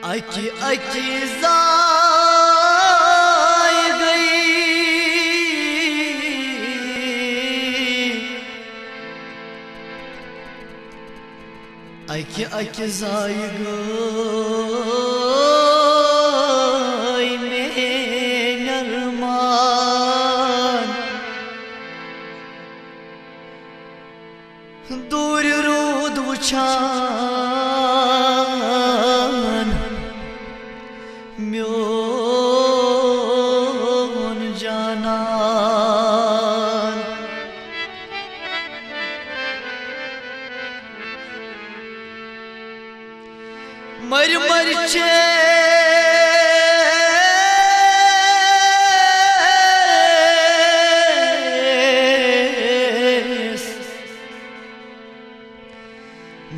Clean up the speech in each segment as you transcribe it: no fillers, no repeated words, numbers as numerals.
अकी अकी जाय गई अकी अकी जाय गई में नरमान दूर रूद वुछान म्योन जानान मर मर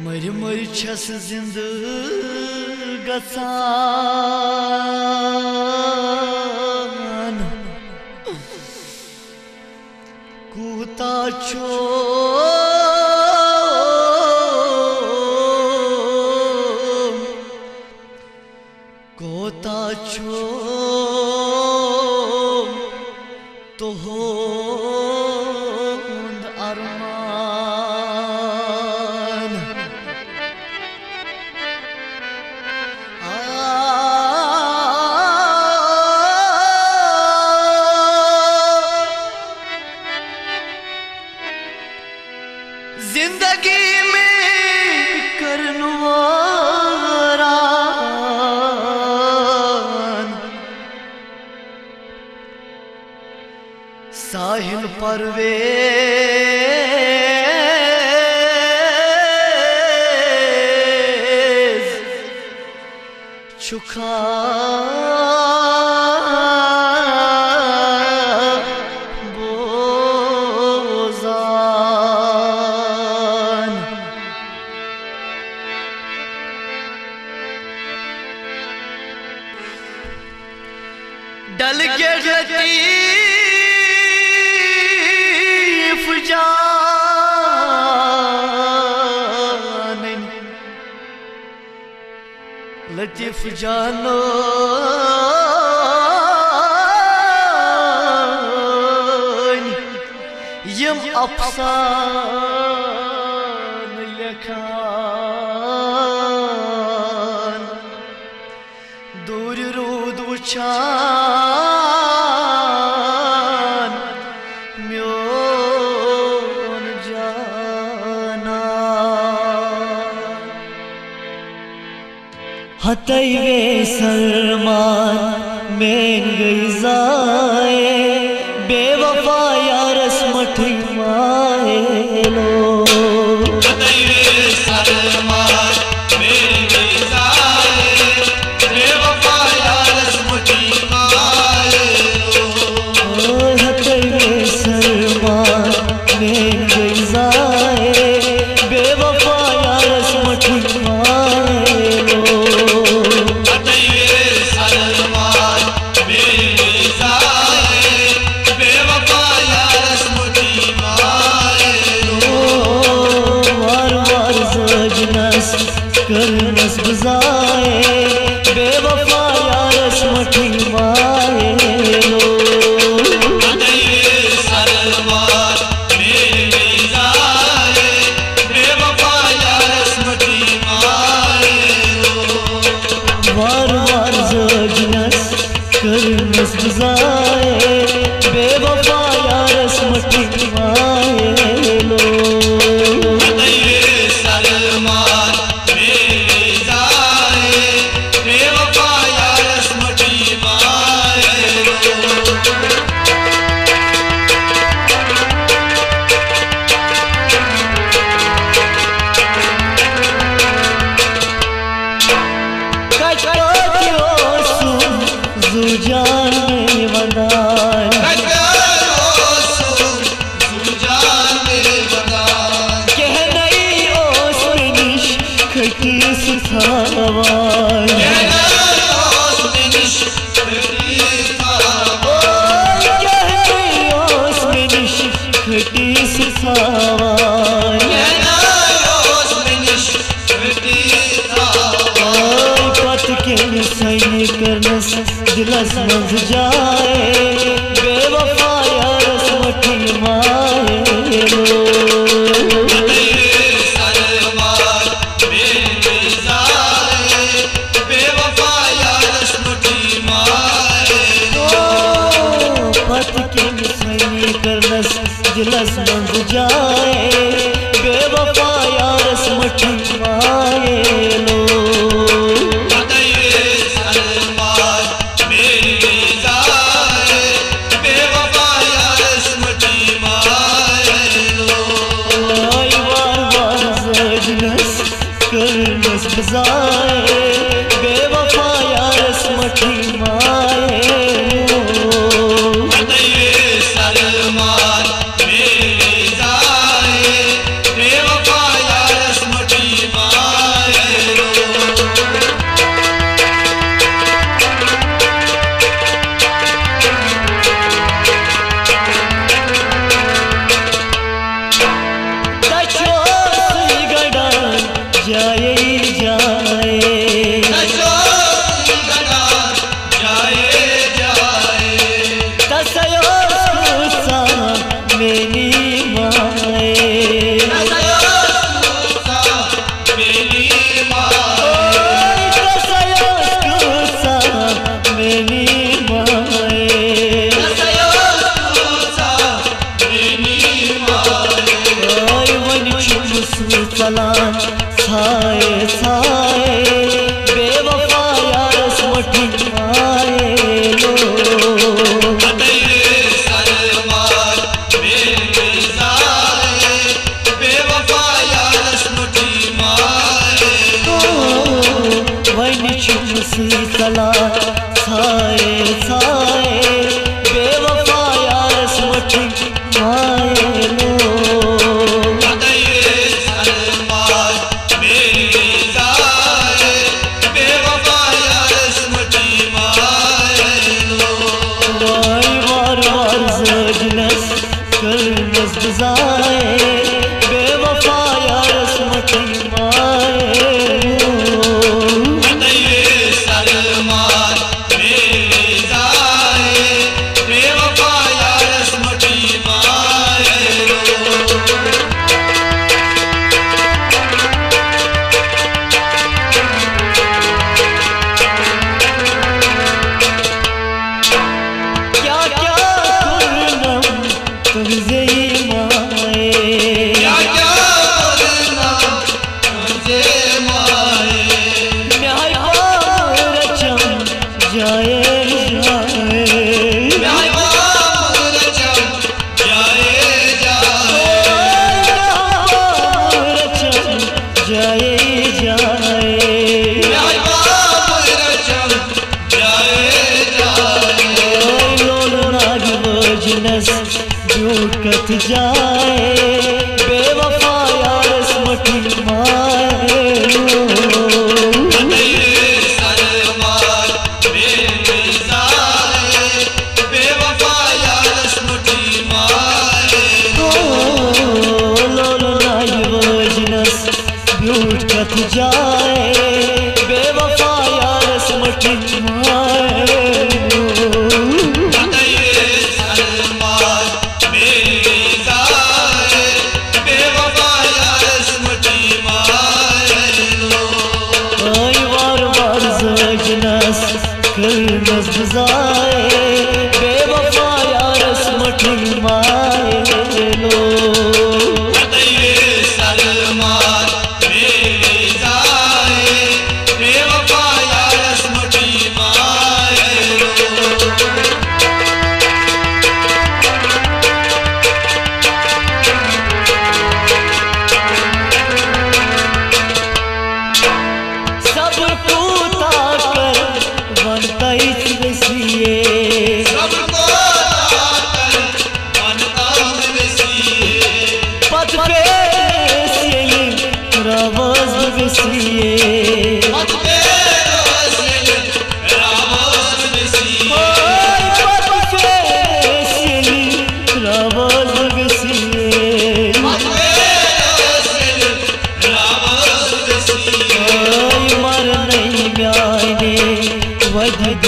मर मर छस जिंद गसान कूता छो कोता छो तो हो अरमान जिंदगी में करनवारान साहिल परवेज छुखा डल के लतीफ जान लतीफ जानो यम अफसान लेखान दूर रूद वुछान म्योन जाना हतैवे सलमान में गई जाए बेवफा यारस मठिमाए लो करनस गुजाए बेवफा यारस मठिमाए लो सलमान मेरे जाए बेवफा यारस मठिमाए लो वार वार जजनस करनस गुजाए बेवफा यारस मठिमाए लो पत के करनस दिलस मंज जाए बेवफा यारस मठी माए लो दिलस मंज जाए बेवफा यारस मठी माए लो वार वार सजनस करनस बजाए बेवफा यारस मठी माए लो चलान छाए छाए बेवफा यारस मठी माए लो वही चुम सी चलान छाए छाए बेवफा यारस मठी माए लो करनस बजाए बेवफा यारस मठी माए लो कथ जाए बेवफा यारस मठी माए लो कथ जाए बेवफा यारस मठी माए लो करनस बजाए बेवफा यारस मठी माए लो वही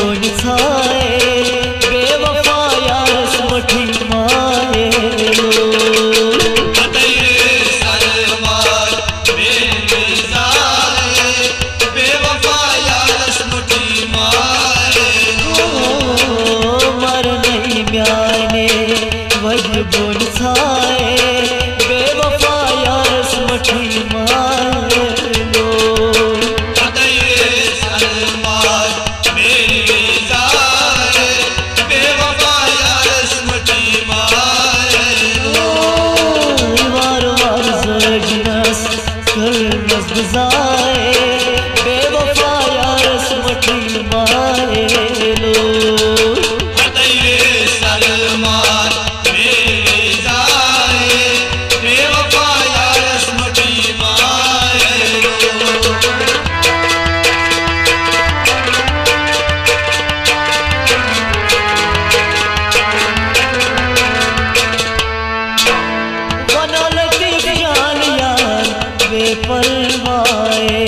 माए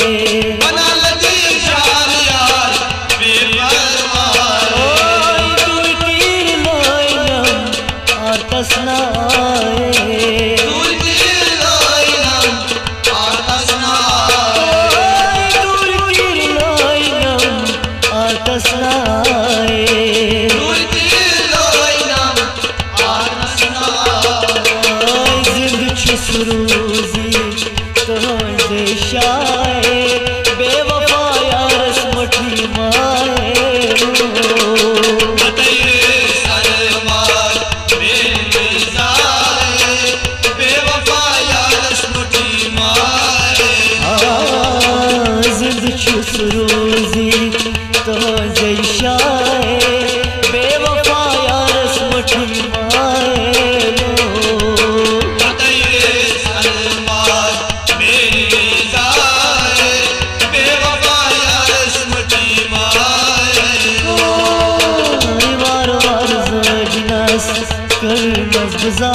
बना लगी शान यार बेपरवाह दूर तीर लाइनम आतस नाए दूर तीर लाइनम आतस नाए दूर तीर लाइनम आतस नाए दूर तीर लाइनम आतस नाए जिंद छुस रोजी तो शाए बेवफा यार मठी माए तेरे सरमार मेरे जाए बेवफा यार मुठी मारे जिंद छुस रोजी तो शाए बेवफा यार मठी माए तेरे सरमार मेरे जाए बेवफा यार मुठी मारे वार वार जजनस कर नफ्ज़ा